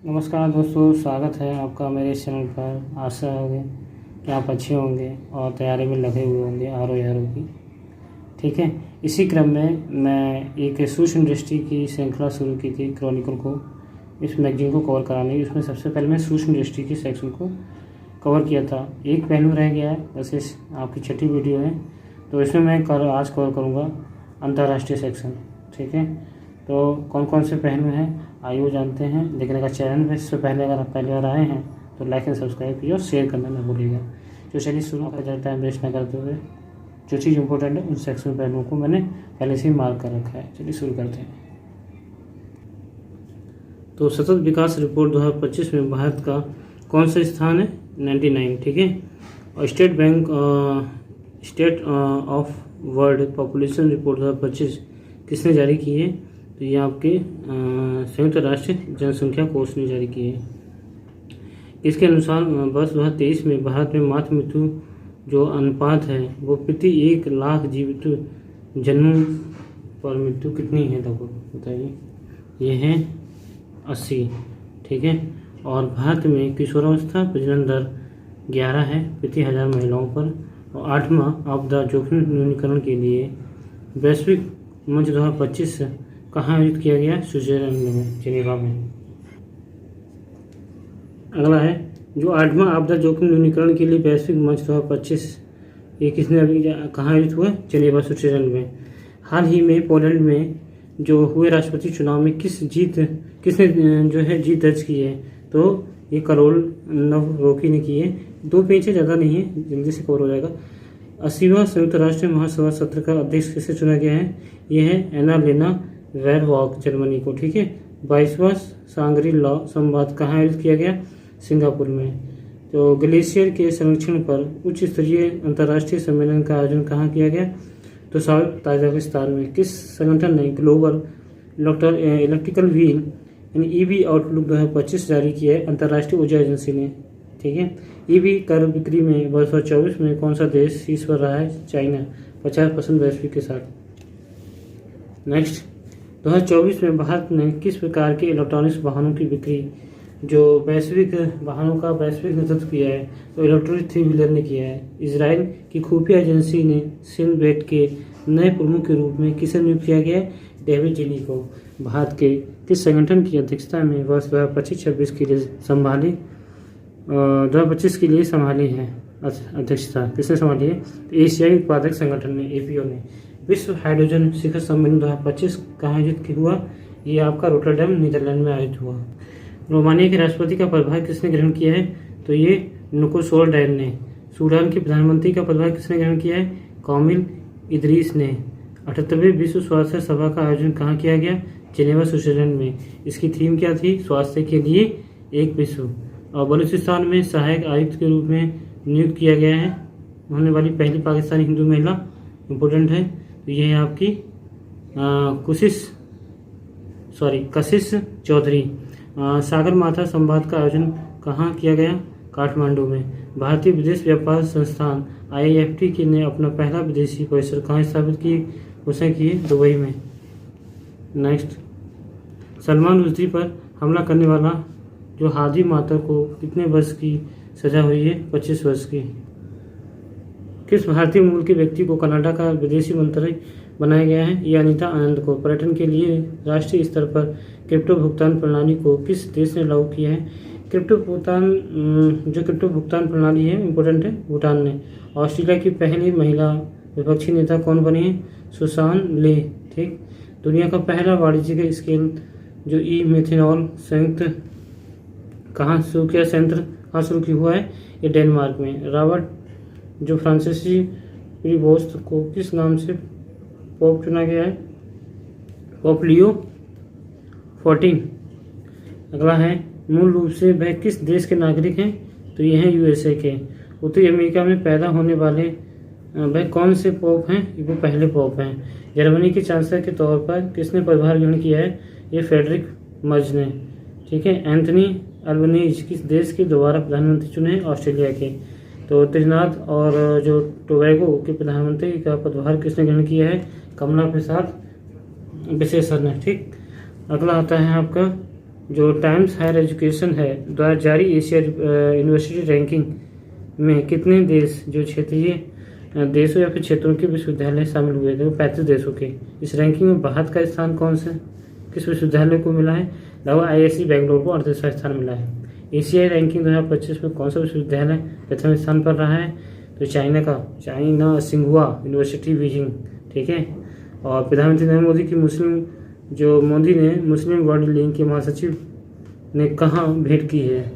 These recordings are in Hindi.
नमस्कार दोस्तों, स्वागत है आपका मेरे इस चैनल पर। आशा होगी कि आप अच्छे होंगे और तैयारी में लगे हुए होंगे आर की। ठीक है, इसी क्रम में मैं एक सूक्ष्म इंडस्ट्री की श्रृंखला शुरू की थी, क्रॉनिकल को, इस मैगजीन को कवर कराने की। उसमें सबसे पहले मैं सूक्ष्म इंडस्ट्री की सेक्शन को कवर किया था। एक पहलू रह गया है, वैसे आपकी छठी वीडियो है, तो इसमें मैं आज कवर करूँगा अंतर्राष्ट्रीय सेक्शन। ठीक है, तो कौन कौन से पहलू हैं आइए वो जानते हैं। देखने का चैनल में इससे पहले अगर आप पहली बार आए हैं तो लाइक एंड सब्सक्राइब कीजिए और शेयर करना ना भूलिएगा। तो चलिए शुरू कर टाइम वेस्ट न करते हुए जो चीज़ इंपॉर्टेंट है उन सेक्शन पहलुओं को मैंने पहले से ही मार्क कर रखा है। चलिए शुरू करते हैं। तो सतत विकास रिपोर्ट 2025 में भारत का कौन सा स्थान है? 99। ठीक है, और state of world population report 2025 किसने जारी की है? तो ये आपके संयुक्त राष्ट्र जनसंख्या कोष ने जारी की है। इसके अनुसार वर्ष 2023 में भारत में मातृ मृत्यु जो अनुपात है वो प्रति 1 लाख जीवित जन्म पर मृत्यु कितनी है? तब बताइए। ये है 80। ठीक है, और भारत में किशोरावस्था प्रजनन दर 11 है प्रति 1000 महिलाओं पर। और 8वां आपदा जोखिम न्यूनीकरण के लिए वैश्विक मंच 2025 कहाँ आयोजित किया गया? स्विट्जरलैंड में, जेनेवा में। अगला है जो 8वां आपदा जोखिम न्यूनीकरण के लिए वैश्विक मंच 2025 ये किसने अभी कहाँ आयोजित हुआ? जेनेवा, स्विट्जरलैंड में। हाल ही में पोलैंड में जो हुए राष्ट्रपति चुनाव में किसने जो है जीत दर्ज की है? तो ये करोल नवरोकी ने की है। 2 पेज है, ज़्यादा नहीं है, जल्दी से कवर हो जाएगा। 80वां संयुक्त राष्ट्र महासभा सत्र का अध्यक्ष किसे चुना गया है? ये है एना लेना वेरवॉक, जर्मनी को। ठीक है, 22वां सांगरी लॉ संवाद कहाँ आयोजित किया गया? सिंगापुर में। तो ग्लेशियर के संरक्षण पर उच्च स्तरीय अंतर्राष्ट्रीय सम्मेलन का आयोजन कहाँ किया गया? तो ताजिकिस्तान में। किस संगठन ने ग्लोबल इलेक्ट्रिकल व्हील यानी ईवी आउटलुक 2025 जारी किया है? अंतर्राष्ट्रीय ऊर्जा एजेंसी ने। ठीक है, ईवी कार बिक्री में वर्ष 2024 में कौन सा देश शीर्ष पर रहा है? चाइना, 50% वैश्विक के साथ। नेक्स्ट, 2024 में भारत ने किस प्रकार के इलेक्ट्रॉनिक्स वाहनों की बिक्री जो वैश्विक वाहनों का वैश्विक नेतृत्व किया है? तो इलेक्ट्रॉनिक 3 व्हीलर ने किया है। इजराइल की खुफिया एजेंसी ने सिलबेट के नए प्रमुख के रूप में किसे नियुक्त किया गया है? डेविड जिनी को। भारत के किस संगठन की अध्यक्षता में वर्ष 2025-26 के लिए 2025 के लिए संभाली है अध्यक्षता? किसने संभाली है? एशियाई उत्पादक संगठन ने, एपीओ ने। विश्व हाइड्रोजन शिखर सम्मेलन 2025 कहाँ आयोजित हुआ? ये आपका रोटरडैम, नीदरलैंड में आयोजित हुआ। रोमानिया के राष्ट्रपति का पदभार किसने ग्रहण किया है? तो ये नुकोसोरडैन ने। सूडान के प्रधानमंत्री का पदभार किसने ग्रहण किया है? कामिल इदरीस ने। 78वें विश्व स्वास्थ्य सभा का आयोजन कहाँ किया गया? जेनेवा, स्विट्जरलैंड में। इसकी थीम क्या थी? स्वास्थ्य के लिए एक विश्व। और बलूचिस्तान में सहायक आयुक्त के रूप में नियुक्त किया गया है होने वाली पहली पाकिस्तानी हिंदू महिला, इम्पोर्टेंट है। तो ये है आपकी कशिश चौधरी। सागर माथा संवाद का आयोजन कहाँ किया गया? काठमांडू में। भारतीय विदेश व्यापार संस्थान IIFT ने अपना पहला विदेशी परिसर कहाँ स्थापित की घोषणा की है? दुबई में। नेक्स्ट, सलमान रुश्दी पर हमला करने वाला जो हादी मातर को कितने वर्ष की सजा हुई है? 25 वर्ष की। किस भारतीय मूल के व्यक्ति को कनाडा का विदेशी मंत्री बनाया गया है? ये अनीता आनंद को। पर्यटन के लिए राष्ट्रीय स्तर पर क्रिप्टो भुगतान प्रणाली को किस देश ने लागू किया है? क्रिप्टो भुगतान प्रणाली है, इम्पोर्टेंट है, भूटान ने। ऑस्ट्रेलिया की पहली महिला विपक्षी नेता कौन बनी है? सुसान ले। ठीक, दुनिया का पहला वाणिज्यिक स्केल जो ई मेथेनॉल संयंत्र कहाँ शुरू हुआ है? ये डेनमार्क में। रॉबर्ट जो फ्रांसीसी प्रीवोस्ट को किस नाम से पोप चुना गया है? Pope Leo 14। अगला है मूल रूप से वह किस देश के नागरिक हैं? तो ये हैं USA के। उत्तरी अमेरिका में पैदा होने वाले वह कौन से पोप हैं? वो पहले पोप हैं। जर्मनी के चांसलर के तौर पर किसने पदभार ग्रहण किया है? ये फेडरिक मर्ज ने। ठीक है, एंथनी अल्बनीज किस देश के दोबारा प्रधानमंत्री चुने? ऑस्ट्रेलिया के। तो त्रिनाद और जो टोबैगो के प्रधानमंत्री का पदभार किसने ग्रहण किया है? कमला प्रसाद विशेषण ने। ठीक, अगला आता है आपका जो टाइम्स हायर एजुकेशन है द्वारा जारी एशिया यूनिवर्सिटी रैंकिंग में कितने देश जो क्षेत्रीय देशों या फिर क्षेत्रों के विश्वविद्यालय शामिल हुए थे? 35 देशों के। इस रैंकिंग में भारत का स्थान कौन सा किस विश्वविद्यालय को मिला है? लगभग IISc बेंगलोर को 38वां स्थान मिला है। एशियाई रैंकिंग 2025 में कौन सा विश्वविद्यालय प्रथम स्थान पर रहा है? तो चाइना सिंघुआ यूनिवर्सिटी बीजिंग, ठीक है। और प्रधानमंत्री नरेंद्र मोदी ने मुस्लिम वर्ल्ड लीग के महासचिव ने कहाँ भेंट की है?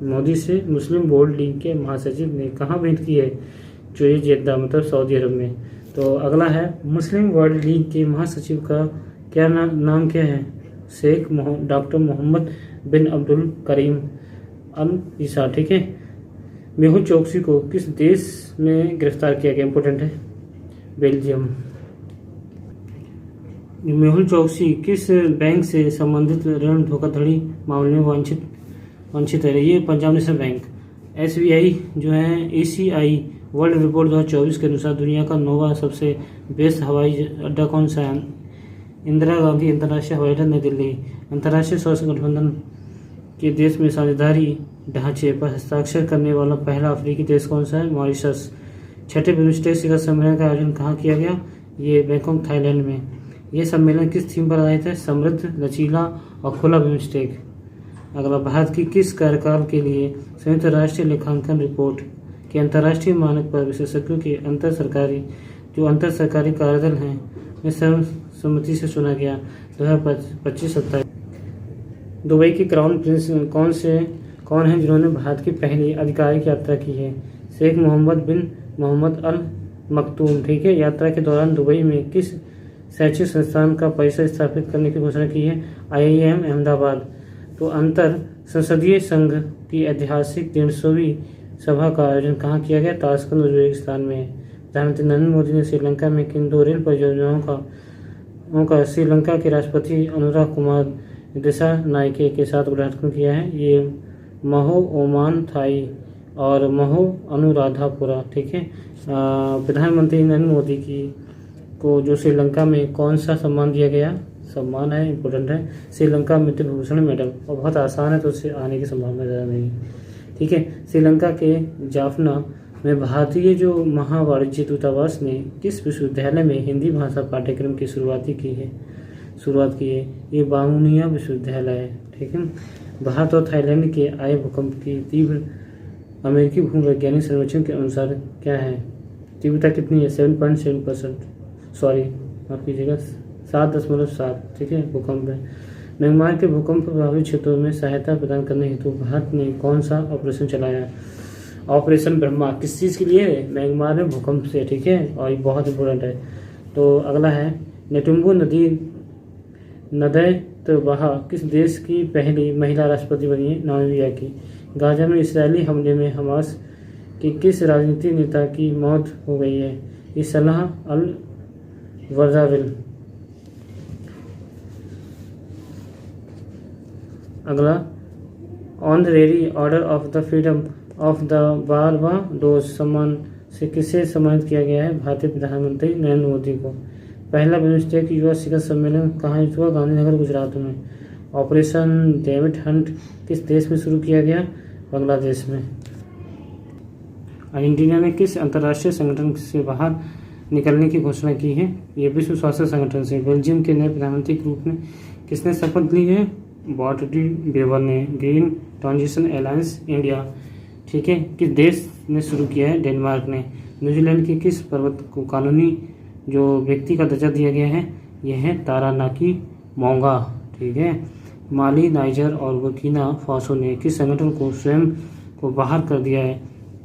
मोदी से मुस्लिम वर्ल्ड लीग के महासचिव ने कहाँ भेंट की है? जो ये जेद्दा मतलब सऊदी अरब में। तो अगला है मुस्लिम वर्ल्ड लीग के महासचिव का क्या नाम क्या है? शेख डॉक्टर मोहम्मद बिन अब्दुल करीम अल ईसा, ठीक है। मेहुल चोकसी को किस देश में गिरफ्तार किया गया? इंपॉर्टेंट है, बेल्जियम। मेहुल चोकसी किस बैंक से संबंधित ऋण धोखाधड़ी मामले में वांछित है? ये पंजाब नेशनल बैंक। SBI जो है ACI वर्ल्ड रिपोर्ट 2024 के अनुसार दुनिया का 9वां सबसे बेस्ट हवाई अड्डा कौन सा है? इंदिरा गांधी अंतर्राष्ट्रीय हवाई अड्डा, नई दिल्ली। अंतर्राष्ट्रीय सौर गठबंधन के देश में साझेदारी ढांचे पर हस्ताक्षर करने वाला पहला अफ्रीकी देश कौन सा है? मॉरिशस। छठे बिम्स्टेक शिखर सम्मेलन का आयोजन कहाँ किया गया? ये बैंकॉक थाईलैंड में। ये सम्मेलन किस थीम पर आधारित है? समृद्ध, लचीला और खुला बिम्स्टेक। अगला, भारत की किस कार्यकाल के लिए संयुक्त राष्ट्रीय लेखांकन रिपोर्ट के अंतर्राष्ट्रीय मानक पर विशेषज्ञों के अंतर सरकारी कार्यदल हैं में सर्वसम्मति से चुना गया? 2025-27। दुबई के क्राउन प्रिंस कौन है जिन्होंने भारत की पहली आधिकारिक यात्रा की है? शेख मोहम्मद बिन मोहम्मद अल मखतूम, ठीक है। यात्रा के दौरान दुबई में किस शैक्षिक संस्थान का परिसर स्थापित करने की घोषणा की है? IIM अहमदाबाद। तो अंतर संसदीय संघ की ऐतिहासिक 300वीं सभा का आयोजन कहाँ किया गया? ताशकंद, उज्बेकिस्तान में। प्रधानमंत्री नरेंद्र मोदी ने श्रीलंका में किन 2 रेल परियोजनाओं का श्रीलंका के राष्ट्रपति अनुराग कुमार दिशानायके के साथ उद्घाटन किया है? ये महो ओमान थाई और महो अनुराधापुरा, ठीक है। प्रधानमंत्री नरेंद्र मोदी को जो श्रीलंका में कौन सा सम्मान दिया गया? सम्मान है, इम्पोर्टेंट है, श्रीलंका मित्र विभूषण मेडल। और बहुत आसान है तो उससे आने की संभावना ज़्यादा नहीं, ठीक है। श्रीलंका के जाफना में भारतीय जो महावाणिज्य दूतावास ने किस विश्वविद्यालय में हिंदी भाषा पाठ्यक्रम की शुरुआत की है? ये बामुनिया विश्वविद्यालय है, ठीक है। भारत और थाईलैंड के आए भूकंप की तीव्र अमेरिकी भूवैज्ञानिक सर्वेक्षण के अनुसार क्या है? तीव्रता कितनी है? 7.7%, सॉरी माफ कीजिएगा 7.7, ठीक है, भूकंप है। म्यांमार के भूकंप प्रभावित क्षेत्रों में सहायता प्रदान करने हेतु भारत ने कौन सा ऑपरेशन चलाया? ऑपरेशन ब्रह्मा। किस चीज़ के लिए? म्यांमार में भूकंप से, ठीक है, और ये बहुत इंपॉर्टेंट है। तो अगला है नेटुम्बू नदी नदैतबहा किस देश की पहली महिला राष्ट्रपति बनी है? नामीबिया की। गाजा में इसराइली हमले में हमास के किस राजनीतिक नेता की मौत हो गई है? ये सलाह अल वर्दाविल। अगला, honorary order of the freedom of the Barbados सम्मान से किसे सम्मानित किया गया है? भारतीय प्रधानमंत्री नरेंद्र मोदी को। पहला बिम्स्टेक युवा शिखर सम्मेलन कहाँ हुआ? गांधीनगर, गुजरात में। ऑपरेशन डेविड हंट किस देश में शुरू किया गया? बांग्लादेश में। अर्जेंटीना ने किस अंतर्राष्ट्रीय संगठन से बाहर निकलने की घोषणा की है? ये विश्व स्वास्थ्य संगठन से। बेल्जियम के नए प्रधानमंत्री के रूप में किसने शपथ ली है? बॉट डी वेवर ने। ग्रीन ट्रांजिशन अलायंस इंडिया, ठीक है, किस देश ने शुरू किया है? डेनमार्क ने। न्यूजीलैंड के किस पर्वत को कानूनी जो व्यक्ति का दर्जा दिया गया है? यह है तारानाकी मोंगा, ठीक है। माली, नाइजर और बुर्किना फासो ने किस संगठन को स्वयं को बाहर कर दिया है?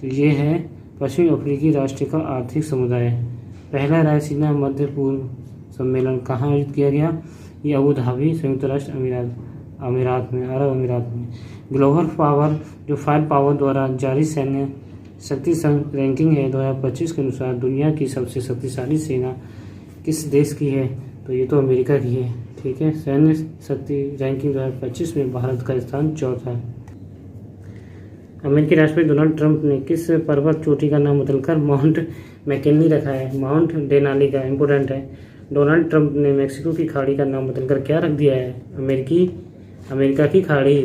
तो ये है पश्चिमी अफ्रीकी राष्ट्र का आर्थिक समुदाय। पहला रायसीना मध्य पूर्व सम्मेलन कहाँ आयोजित किया गया? ये अबू धाबी, संयुक्त राष्ट्र अमीरात में, अरब अमीरात में। ग्लोबल पावर जो फायर पावर द्वारा जारी सैन्य शक्ति रैंकिंग है 2025 के अनुसार दुनिया की सबसे शक्तिशाली सेना किस देश की है? तो ये तो अमेरिका की है, ठीक है। सैन्य शक्ति रैंकिंग 2025 में भारत का स्थान 4था है। अमेरिकी राष्ट्रपति डोनाल्ड ट्रंप ने किस पर्वत चोटी का नाम बदलकर माउंट मैकिनली रखा है? माउंट डेनाली का, इंपोर्टेंट है। डोनाल्ड ट्रंप ने मेक्सिको की खाड़ी का नाम बदलकर क्या रख दिया है? अमेरिकी अमेरिका की खाड़ी।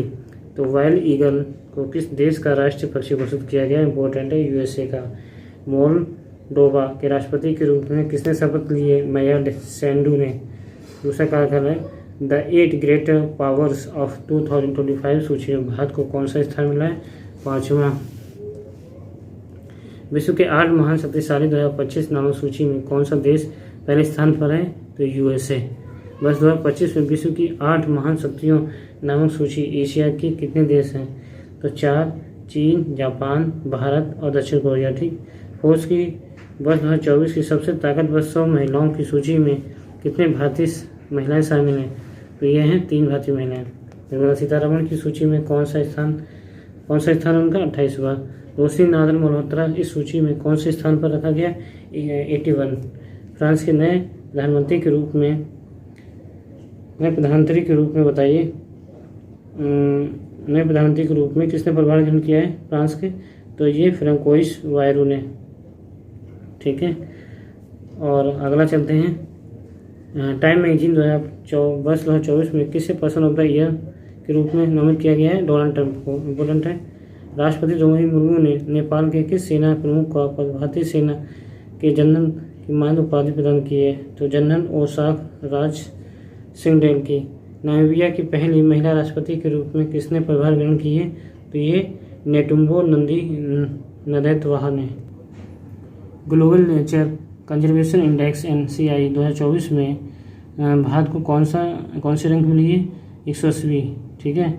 तो वाइल्ड ईगल को किस देश का राष्ट्रीय पक्षी घोषित किया गया? इंपॉर्टेंट है, यूएसए का। मोल्डोवा के राष्ट्रपति के रूप में किसने शपथ लिए? माया सैंडू ने। दूसरा कार्यकाल है द 8 ग्रेट पावर्स ऑफ 2025 सूची में भारत को कौन सा स्थान मिला है? 5वां। विश्व के 8 महान शक्तिशाली 2025 नामक सूची में कौन सा देश पहले स्थान पर है? तो यूएसए। वर्ष 2025 में विश्व की 8 महान शक्तियों नामक सूची एशिया के कितने देश हैं? तो 4, चीन, जापान, भारत और दक्षिण कोरिया। ठीक। फोर्स की वर्ष 2024 की सबसे ताकतवर 100 महिलाओं की सूची में कितने भारतीय महिलाएं शामिल हैं? तो ये हैं 3 भारतीय महिलाएं। निर्मला सीतारमण की सूची में कौन सा स्थान उनका? 28वां। रोशनी नादर मल्होत्रा इस सूची में कौन से स्थान पर रखा गया? 81। फ्रांस के नए प्रधानमंत्री के रूप में बताइए, नए प्रधानमंत्री के रूप में किसने प्रभार ग्रहण किया है फ्रांस के? तो ये फ्रांकोइस बायरू ने। ठीक है। और अगला चलते हैं। टाइम मैगजीन 2024 में किसे पर्सन ऑफ द ईयर के रूप में नामित किया गया है? डोनाल्ड ट्रंप को। इम्पोर्टेंट है। राष्ट्रपति द्रौपदी मुर्मू ने नेपाल के किस सेना प्रमुख को भारतीय सेना के जनरल की मानद उपाधि प्रदान की है? तो जनरल ओसाक राज सिंगडेल की। नामीबिया की पहली महिला राष्ट्रपति के रूप में किसने प्रभार ग्रहण की है? तो ये नेटुम्बो नंदी नदैतवाहा ने। Global nature conservation index NCI 2024 में भारत को कौन सी रैंक मिली है? 180वीं। ठीक है।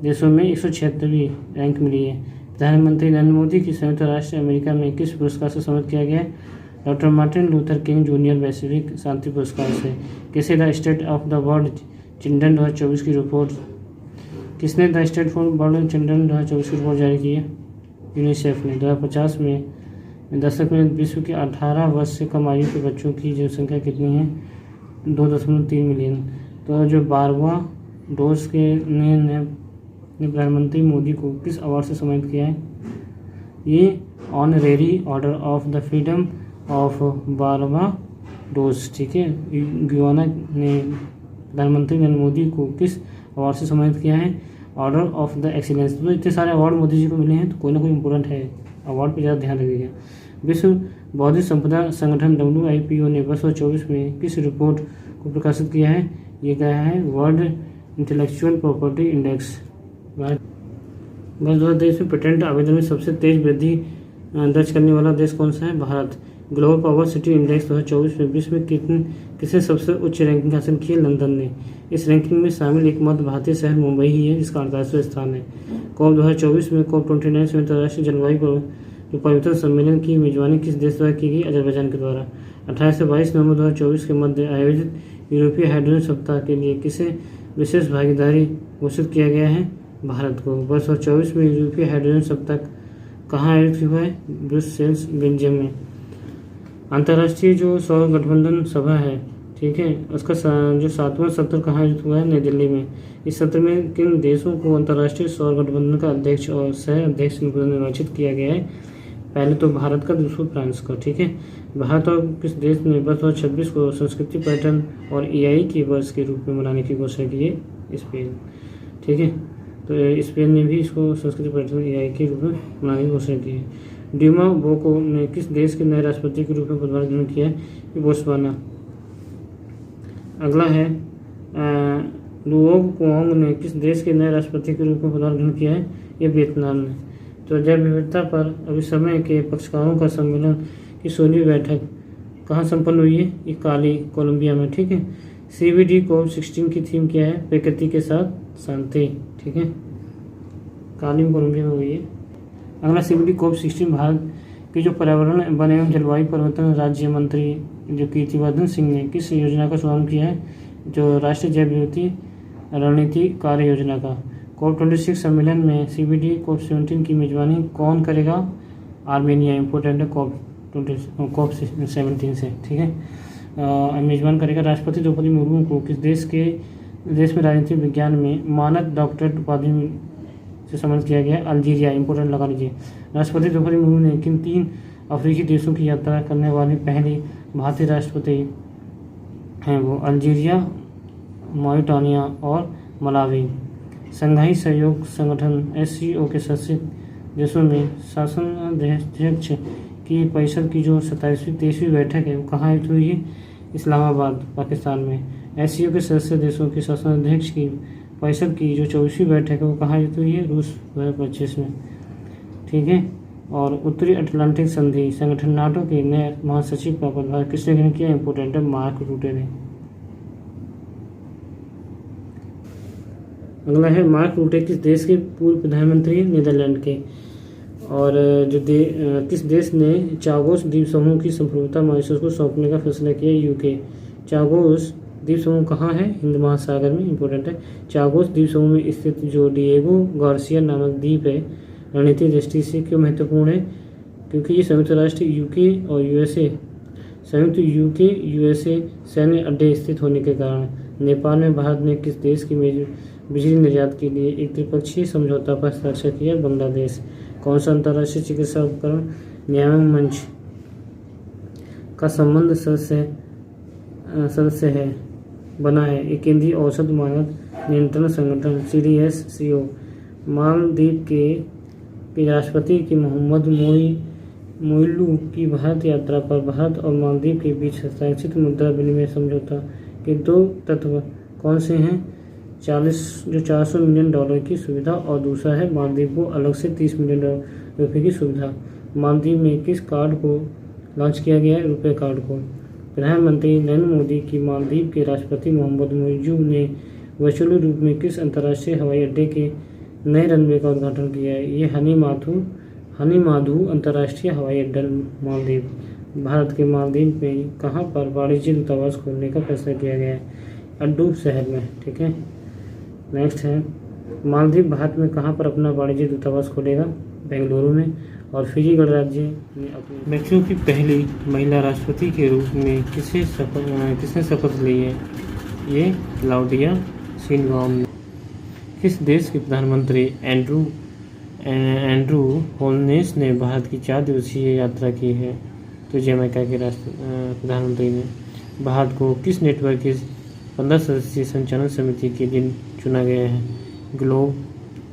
देशों में 176वीं रैंक मिली है। प्रधानमंत्री नरेंद्र मोदी की संयुक्त राष्ट्र अमेरिका में किस पुरस्कार से सम्मानित किया गया है? Doctor Martin Luther king junior वैश्विक शांति पुरस्कार से। किसे the state of the world children 2024 की रिपोर्ट किसने the state for world children 2024 की रिपोर्ट जारी की है? यूनिसेफ ने। 2050 में दशक में विश्व के 18 वर्ष से कम आयु के बच्चों की जनसंख्या कितनी है? 2.3 मिलियन। तो जो 12वां डोज के ने प्रधानमंत्री मोदी को किस अवार्ड से सम्मानित किया है? ये honorary order of the freedom of 12वां डोज। ठीक है। गुयाना ने प्रधानमंत्री नरेंद्र मोदी को किस अवार्ड से सम्मानित किया है? Order of the excellence. तो इतने सारे अवार्ड मोदी जी को मिले हैं, तो कोई ना कोई इंपॉर्टेंट है। अवार्ड पर ज़्यादा ध्यान रखिएगा। विश्व बौद्धिक संपदा संगठन WIPO ने वर्ष 2024 में किस रिपोर्ट को प्रकाशित किया है? ये क्या है? World intellectual property index. वर्ष 2023 में पेटेंट आवेदन में सबसे तेज वृद्धि दर्ज करने वाला देश कौन सा है? Bharat. Global power city index 2024 में विश्व में किसने सबसे उच्च रैंकिंग हासिल की है? लंदन ने। इस रैंकिंग में शामिल एकमात्र भारतीय शहर मुंबई ही है, जिसका 48वां स्थान है। COP 2024 में COP 29 में अंतर्राष्ट्रीय जलवायु परिवर्तन सम्मेलन की मेजबानी किस देश द्वारा की गई? अजरबैजान के द्वारा। 18 से 22 नवंबर 2024 के मध्य आयोजित यूरोपीय हाइड्रोजन सप्ताह के लिए किसे विशेष भागीदारी घोषित किया गया है? भारत को। वर्ष 2024 में यूरोपीय हाइड्रोजन सप्ताह कहाँ आयोजित हुआ है? ब्रुसेल्स, बेल्जियम में। अंतर्राष्ट्रीय जो सौर गठबंधन सभा है, ठीक है, उसका जो 7वां सत्र कहाँ आयोजित हुआ है? नई दिल्ली में। इस सत्र में किन देशों को अंतर्राष्ट्रीय सौर गठबंधन का अध्यक्ष और सह अध्यक्ष निर्वाचित किया गया है? पहले तो भारत का, दूसरा फ्रांस का। ठीक है। भारत और किस देश ने वर्ष 2026 को संस्कृति पर्यटन और AI के वर्ष के रूप में मनाने की घोषणा की है? स्पेन। ठीक है। तो स्पेन ने भी इसको संस्कृति पर्यटन AI के रूप में मनाने की घोषणा की है। ड्यूमा बोको ने किस देश के नए राष्ट्रपति के रूप में पदभार ग्रहण किया है? बोत्सवाना। अगला है लुओग कुओंग ने किस देश के नए राष्ट्रपति के रूप में पदभार ग्रहण किया है? ये वियतनाम ने। तो जैव विविधता पर अभिसमय के पक्षकारों का सम्मेलन की 16वीं बैठक कहाँ संपन्न हुई है? ये काली, कोलंबिया में। ठीक है। CBD COP 16 की थीम क्या है? प्रकृति के साथ शांति। ठीक है। काली में, कोलंबिया में हुई है। अगला CBD COP 16 भारत के जो पर्यावरण वन एवं जलवायु परिवर्तन राज्य मंत्री जो कीर्तिवर्धन सिंह ने किस योजना का शुभारंभ किया है? जो राष्ट्रीय जैव विविधता रणनीति कार्य योजना का। COP 26 सम्मेलन में CBD COP 17 की मेजबानी कौन करेगा? आर्मेनिया। इम्पोर्टेंट है COP 17 से। ठीक है। मेजबान करेगा। राष्ट्रपति द्रौपदी मुर्मू को किस देश में राजनीतिक विज्ञान में मानद डॉक्टरेट उपाधि से सम्मानित किया गया? अल्जीरिया। इंपोर्टेंट लगा लीजिए। राष्ट्रपति द्रौपदी मुर्मू ने किन 3 अफ्रीकी देशों की यात्रा करने वाली पहली भारतीय राष्ट्रपति हैं? वो अल्जीरिया, मॉरिटानिया और मलावी। संघाई सहयोग संगठन SCO के सदस्य देशों में शासनाध्यक्ष की परिषद की जो 27वीं बैठक है वो कहाँ आयोजित हुई है? इस्लामाबाद, पाकिस्तान में। SCO के सदस्य देशों के शासनाध्यक्ष की परिषद की जो 24वीं बैठक है वो कहाँ आयोजित हुई है? रूस 2025 में। ठीक है। और उत्तरी अटलांटिक संधि संगठन नाटो के नए महासचिव का पदभार किसने ग्रहण किया? इंपोर्टेंट है, मार्क रूटे ने। अगला है मार्क रूटे किस देश के पूर्व प्रधानमंत्री? नीदरलैंड के। और किस देश ने चागोस द्वीप समूह की संप्रभुता मॉरिशस को सौंपने का फैसला किया? यूके। चागोस द्वीप समूह कहाँ है? हिंद महासागर में। इंपॉर्टेंट है। चागोस द्वीप समूह में स्थित जो डिएगो गार्सिया नामक द्वीप है रणनीतिक दृष्टि से क्यों महत्वपूर्ण है? क्योंकि ये संयुक्त राष्ट्र संयुक्त यूके सैन्य अड्डे स्थित होने के कारण। नेपाल में भारत ने किस देश की बिजली निर्यात के लिए एक त्रिपक्षीय समझौता पर हस्ताक्षर किया? बांग्लादेश। कौन सा अंतर्राष्ट्रीय चिकित्सा उपकरण नियामक मंच का संबंध सदस्य है बना है? एक केंद्रीय औषध मानक नियंत्रण संगठन CDSCO। मालदीव के राष्ट्रपति की मोहम्मद मोइल्लू की भारत यात्रा पर भारत और मालदीव के बीच हस्ताक्षरित मुद्रा विनिमय समझौता के दो तत्व कौन से हैं? 400 मिलियन डॉलर की सुविधा और दूसरा है मालदीव को अलग से 30 मिलियन रुपये की सुविधा। मालदीव में किस कार्ड को लॉन्च किया गया है? रुपए कार्ड को। प्रधानमंत्री नरेंद्र मोदी की मालदीव के राष्ट्रपति मोहम्मद मोइल्लू ने वर्चुअल रूप में किस अंतर्राष्ट्रीय हवाई अड्डे के नए रनवे का उद्घाटन किया है? ये हनी माधु अंतर्राष्ट्रीय हवाई अड्डा मालदीव। भारत के मालदीव में कहाँ पर वाणिज्य दूतावास खोलने का फैसला किया गया है? अड्डू शहर में। ठीक है। नेक्स्ट है मालदीव भारत में कहाँ पर अपना वाणिज्य दूतावास खोलेगा? बेंगलुरु में। और फिजी गणराज्य में अपने मैक्सिको की पहली महिला राष्ट्रपति के रूप में किसने शपथ ली है? ये क्लाउडिया शिनबाम। किस देश के प्रधानमंत्री एंड्रू होलनेस ने भारत की 4 दिवसीय यात्रा की है? तो जमैका के प्रधानमंत्री ने। भारत को किस नेटवर्क की 15 सदस्यीय संचालन समिति के लिए चुना गया है? ग्लोब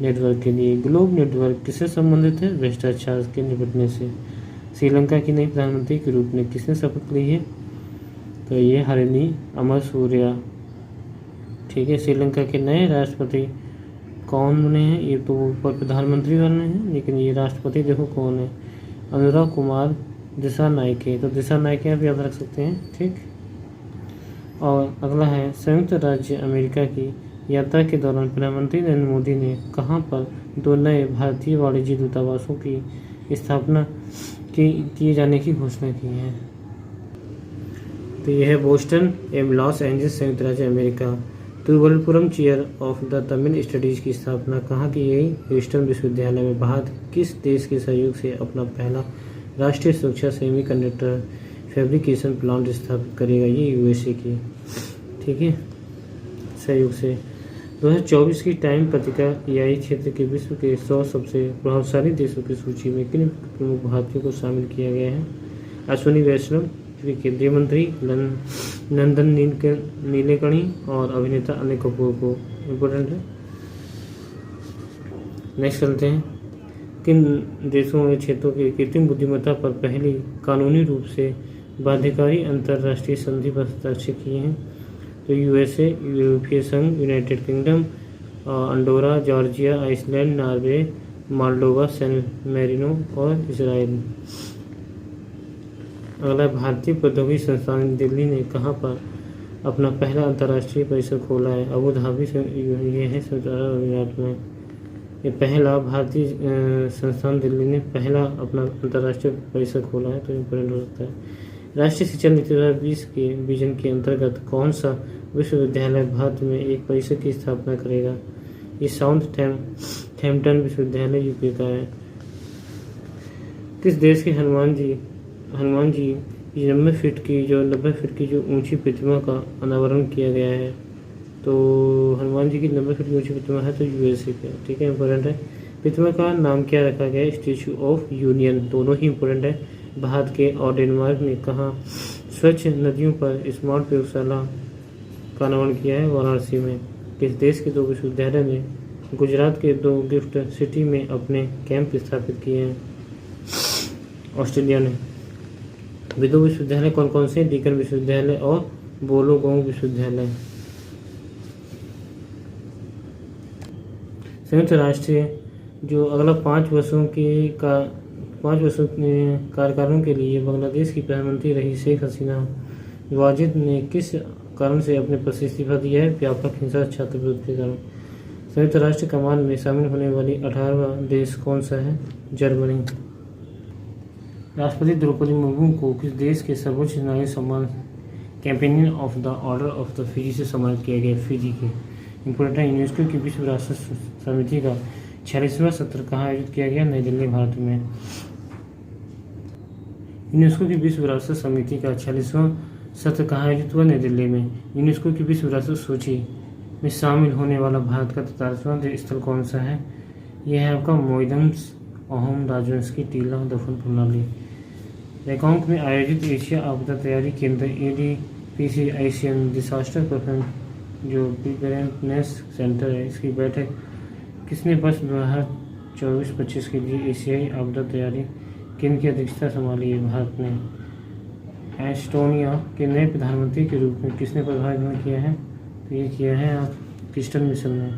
नेटवर्क के लिए। ग्लोब नेटवर्क किससे संबंधित है? भ्रष्टाचार के निपटने से। श्रीलंका की नई प्रधानमंत्री के रूप में किसने शपथ ली है? तो ये हरिणी अमरसूरिया। ठीक है। श्रीलंका के नए राष्ट्रपति कौन बने हैं? ये तो ऊपर प्रधानमंत्री बने हैं, लेकिन ये राष्ट्रपति देखो कौन है? अनुराग कुमार दिसानायके। तो दिसानायके आप याद रख सकते हैं। ठीक। और अगला है संयुक्त राज्य अमेरिका की यात्रा के दौरान प्रधानमंत्री नरेंद्र मोदी ने कहाँ पर 2 नए भारतीय वाणिज्य दूतावासों की स्थापना किए जाने की घोषणा की है? तो यह है बोस्टन एवं लॉस एंजल्स संयुक्त राज्य America. Thiruvananthapuram chair of the Tamil studies की स्थापना कहाँ की गई? ह्यूस्टन विश्वविद्यालय में। भारत किस देश के सहयोग से अपना पहला राष्ट्रीय सुरक्षा सेमीकंडक्टर फैब्रिकेशन प्लांट स्थापित करेगा? ये USA की। ठीक है। सहयोग से 2024 की टाइम पत्रिका AI क्षेत्र के विश्व के 100 सबसे प्रभावशाली देशों की सूची में किन प्रमुख भारतीयों को शामिल किया गया है? अश्विनी वैष्णव, केंद्रीय मंत्री नंदन नीलेकणी और अभिनेता अनिल कपूर को। इम्पोर्टेंट है। नेक्स्ट चलते हैं। किन देशों और क्षेत्रों की कृत्रिम बुद्धिमत्ता पर पहली कानूनी रूप से बाध्यकारी अंतर्राष्ट्रीय संधि पर हस्ताक्षर किए हैं? तो USA, यूरोपीय संघ, United Kingdom, Andorra, Georgia, Iceland, Norway, Moldova, San Marino और इसराइल। अगला भारतीय प्रौद्योगिकी संस्थान दिल्ली ने कहाँ पर अपना पहला अंतर्राष्ट्रीय परिसर खोला है? अबू धाबी से। ये है संयुक्त अरब अमीरात में। ये पहला भारतीय संस्थान दिल्ली ने पहला अपना अंतर्राष्ट्रीय परिसर खोला है, तो इम्पोर्टेंट हो सकता है। राष्ट्रीय शिक्षा नीति 2020 के विजन के अंतर्गत कौन सा विश्वविद्यालय भारत में एक परिसर की स्थापना करेगा? ये साउथहैम्पटन विश्वविद्यालय UK का है। किस देश के हनुमान जी की 90 फीट की जो ऊंची प्रतिमा का अनावरण किया गया है? तो हनुमान जी की 90 फीट की ऊंची प्रतिमा है तो USA का। ठीक है। इंपॉर्टेंट है। प्रतिमा का नाम क्या रखा गया है? Statue of union. दोनों ही इंपॉर्टेंट है। भारत के और डेनमार्क ने कहाँ स्वच्छ नदियों पर स्मार्ट प्रयोगशाला का अनावरण किया है? वाराणसी में। किस देश के 2 विश्वविद्यालय में गुजरात के 2 गिफ्ट सिटी में अपने कैंप स्थापित किए हैं। ऑस्ट्रेलिया ने विदो विश्वविद्यालय कौन कौन से? डीकन विश्वविद्यालय और बोलोगोंग विश्वविद्यालय। संयुक्त राष्ट्र जो अगला 5 वर्षों कार्यकालों के लिए बांग्लादेश की प्रधानमंत्री रही शेख हसीना वाजिद ने किस कारण से अपने पद से इस्तीफा दिया है? व्यापक हिंसा छात्रवृत्ति के कारण। संयुक्त राष्ट्र कमान में शामिल होने वाली 18वां देश कौन सा है? जर्मनी। राष्ट्रपति द्रौपदी मुर्मू को किस देश के सर्वोच्च नागरिक सम्मान companion of the order of the Fiji से सम्मानित किया गया? फिजी के। इम्पोर्टेंट है, यूनेस्को की विश्व विरासत समिति का 46वां सत्र कहाँ आयोजित किया गया? नई दिल्ली, भारत में। यूनेस्को की विश्व विरासत समिति का 46वां सत्र कहाँ आयोजित हुआ? नई दिल्ली में। यूनेस्को की विश्व विरासत सूची में शामिल होने वाला भारत का 43वां स्थल कौन सा है? यह है आपका मोइदम्स अहोम राजवंश टीला दफन प्रणाली। बैंकॉक में आयोजित एशिया आपदा तैयारी केंद्र ADPC Asian disaster preparedness centre है, इसकी बैठक किसने वर्ष 2024-25 के लिए एशियाई आपदा तैयारी केंद्र की अध्यक्षता संभाली है? भारत ने। एस्टोनिया के नए प्रधानमंत्री के रूप में किसने पदभार ग्रहण किया है? तो ये किया है आप क्रिस्टन मिशेल ने।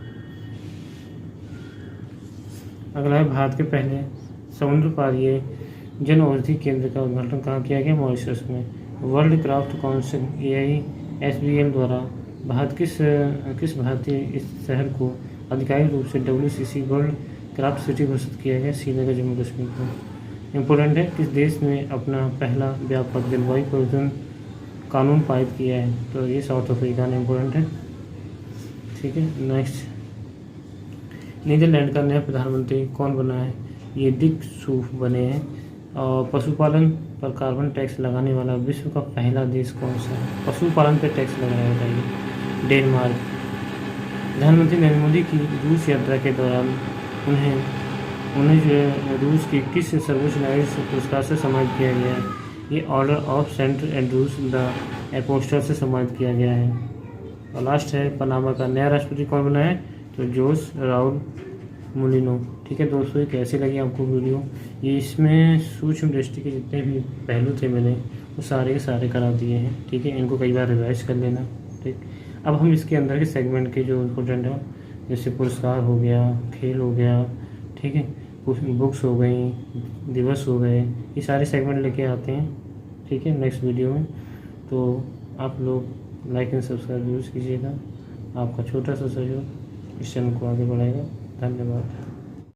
अगला है, भारत के पहले समुद्र पारीय जन औषधि केंद्र का उद्घाटन कहाँ किया गया? मॉरिशस में। वर्ल्ड क्राफ्ट काउंसिल AISBL द्वारा भारत किस भारतीय शहर को आधिकारिक रूप से WCC वर्ल्ड क्राफ्ट सिटी घोषित किया गया? श्रीनगर, जम्मू कश्मीर को। इम्पोर्टेंट है, किस देश ने अपना पहला व्यापक जलवायु परिवर्तन कानून पारित किया है? तो ये साउथ अफ्रीका ने। इम्पोर्टेंट है, ठीक है। नेक्स्ट, नीदरलैंड का नया प्रधानमंत्री कौन बना है? ये डिक सूफ बने हैं। और पशुपालन पर कार्बन टैक्स लगाने वाला विश्व का पहला देश कौन सा है? पशुपालन पर टैक्स लगाया बताइए। डेनमार्क। प्रधानमंत्री नरेंद्र मोदी की रूस यात्रा के दौरान उन्हें जो रूस के किस सर्वोच्च नागरिक पुरस्कार से सम्मानित किया गया है? ये order of Saint Andrews the apostle से सम्मानित किया गया है। और लास्ट है, पनामा का नया राष्ट्रपति कौन बना है? तो जोस राउल मुलिनो। ठीक है दोस्तों, ये कैसी लगी आपको वीडियो? ये इसमें सूक्ष्म दृष्टि के जितने भी पहलू थे मैंने वो सारे के सारे करा दिए हैं। ठीक है, इनको कई बार रिवाइज कर लेना। ठीक, अब हम इसके अंदर के सेगमेंट के जो इम्पोर्टेंट है, जैसे पुरस्कार हो गया, खेल हो गया, ठीक है, बुक्स हो गई, दिवस हो गए, ये सारे सेगमेंट लेके आते हैं। ठीक है, नेक्स्ट वीडियो में। तो आप लोग लाइक एंड सब्सक्राइब यूज़ कीजिएगा। आपका छोटा सा सहयोग इस चैनल को आगे बढ़ाएगा। धन्यवाद।